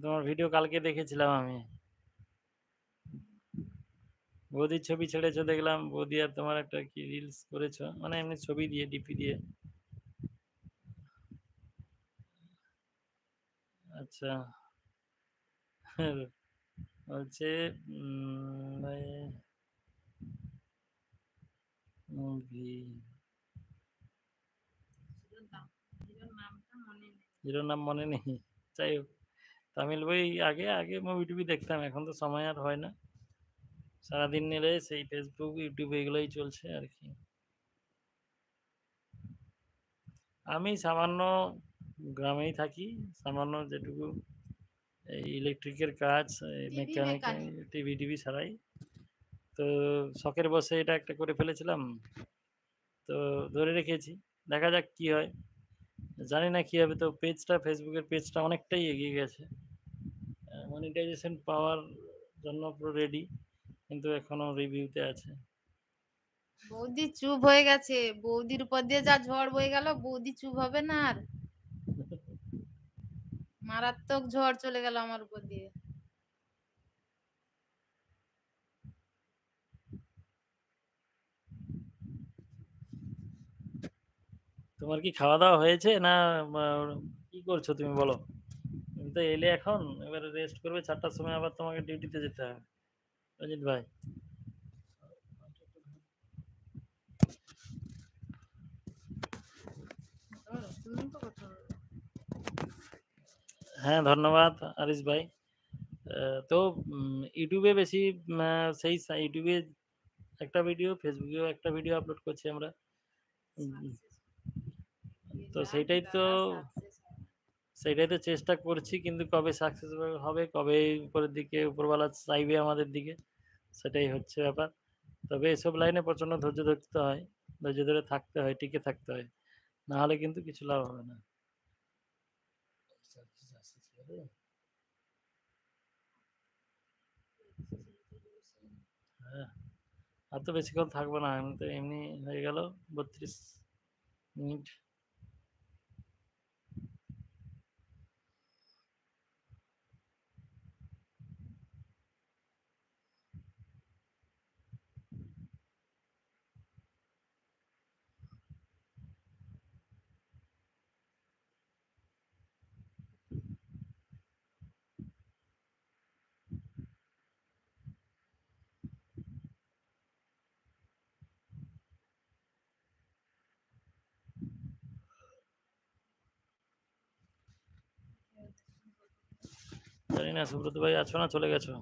তোমার ভিডিও কালকে দেখেছিলাম আমি। বৌদির ছবি ছেড়েছো দেখলাম। বৌদি আর তোমার একটা কি রিলস করেছো, মানে এমনি ছবি দিয়ে ডিপি দিয়ে। আচ্ছা। বলছে মুভি হিরোর নাম মনে নেই। যাই হোক, তামিল বই আগে আগে মুভি টুভি দেখতাম, এখন তো সময় আর হয় না। সারাদিন নিলে সেই ফেসবুক ইউটিউব এগুলোই চলছে আর কি। আমি সামান্য গ্রামেই থাকি, সামান্য যেটুকু এই ইলেকট্রিকের কাজ, মেকানিক, টিভি টিভি সারাই। তো শখের বসে এটা একটা করে ফেলেছিলাম, তো ধরে রেখেছি। দেখা যাক কি হয়, জানি না কি হবে। তো পেজটা, ফেসবুকের পেজটা অনেকটাই এগিয়ে গেছে, মনিটাইজেশন পাওয়ার জন্য পুরো রেডি, কিন্তু এখনো রিভিউতে আছে। বৌদি চুপ হয়ে গেছে, বৌদির উপর দিয়ে যা ঝড় বয়ে গেল, বৌদি চুপ হবে না আর। মারাত্মক ঝড় চলে গেল আমার উপর দিয়ে। তোমার কি খাওয়া দাওয়া হয়েছে না? কি করছো তুমি বলো? তুমি তো এলে এখন, এবারে রেস্ট করবে, 4টার সময় আবার তোমাকে ডিউটিতে যেতে হবে। অজিত ভাই, হ্যাঁ ধন্যবাদ আরিস ভাই। তো ইউটিউবে বেশি, সেই ইউটিউবে একটা ভিডিও, ফেসবুকেও একটা ভিডিও আপলোড করছি আমরা। তো সেইটাই তো চেষ্টা করছি, কিন্তু কবে সাকসেসফুল হবে, কবে উপরের দিকে উপরওয়ালা চাইবে আমাদের দিকে, সেটাই হচ্ছে ব্যাপার। তবে এসব লাইনে প্রচণ্ড ধৈর্য ধরতে হয়, ধৈর্য ধরে থাকতে হয়, টিকে থাকতে হয়, না হলে কিন্তু কিছু লাভ হবে না। হ্যাঁ, আর তো বেশিক্ষণ থাকবো না, এমনি তো এমনি হয়ে গেল 32 মিনিট। জানি না সুব্রত ভাই আছো না চলে গেছো?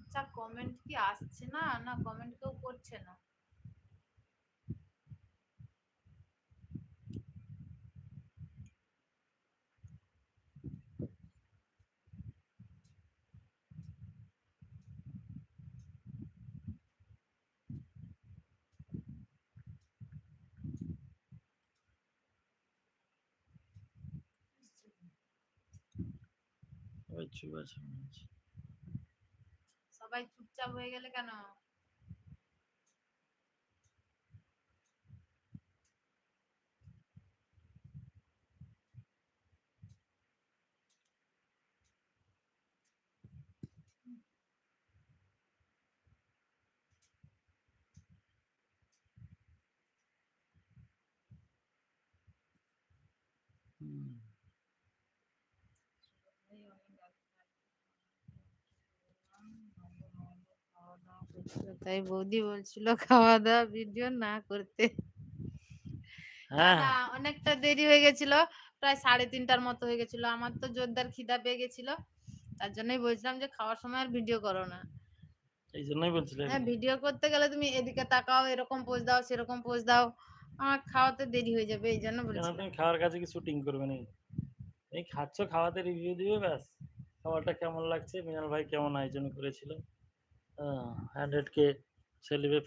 আচ্ছা, কমেন্ট কি আসছে না? না কমেন্ট কেউ করছে না? ওই চুপ আছে মনে হচ্ছে। সবাই চুপচাপ হয়ে গেলে কেন? হুম। তাই বৌদি বলছিল খাওয়া দাওয়া ভিডিও না করতে। হ্যাঁ, না, অনেকটা দেরি হয়ে গেছিল, প্রায় 3:30টার মতো হয়ে গেছিল। আমার তো জোরদার খিদা পেয়ে গেছিল, তার জন্যই বলছিলাম যে খাওয়ার সময় আর ভিডিও করো না। এই জন্যই বলছিলেন। হ্যাঁ, ভিডিও করতে গেলে তুমি এদিকে তাকাও, এরকম পোজ দাও, সেরকম পোজ দাও, আমার খাওয়াতে দেরি হয়ে যাবে, এই জন্য কেন বলছিলাম। তুমি খাওয়ার কাছে কি শুটিং করবে না? এই খাচ্ছ, খাওয়াতে রিভিউ দিবে ব্যাস। খাবারটা কেমন লাগছে, মিনাল ভাই কেমন আয়োজন করেছিল, 100K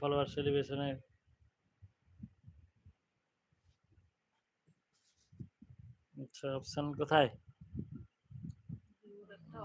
ফলোয়ার সেলিব্রেশনের। আচ্ছা, অপশন কোথায়? একটা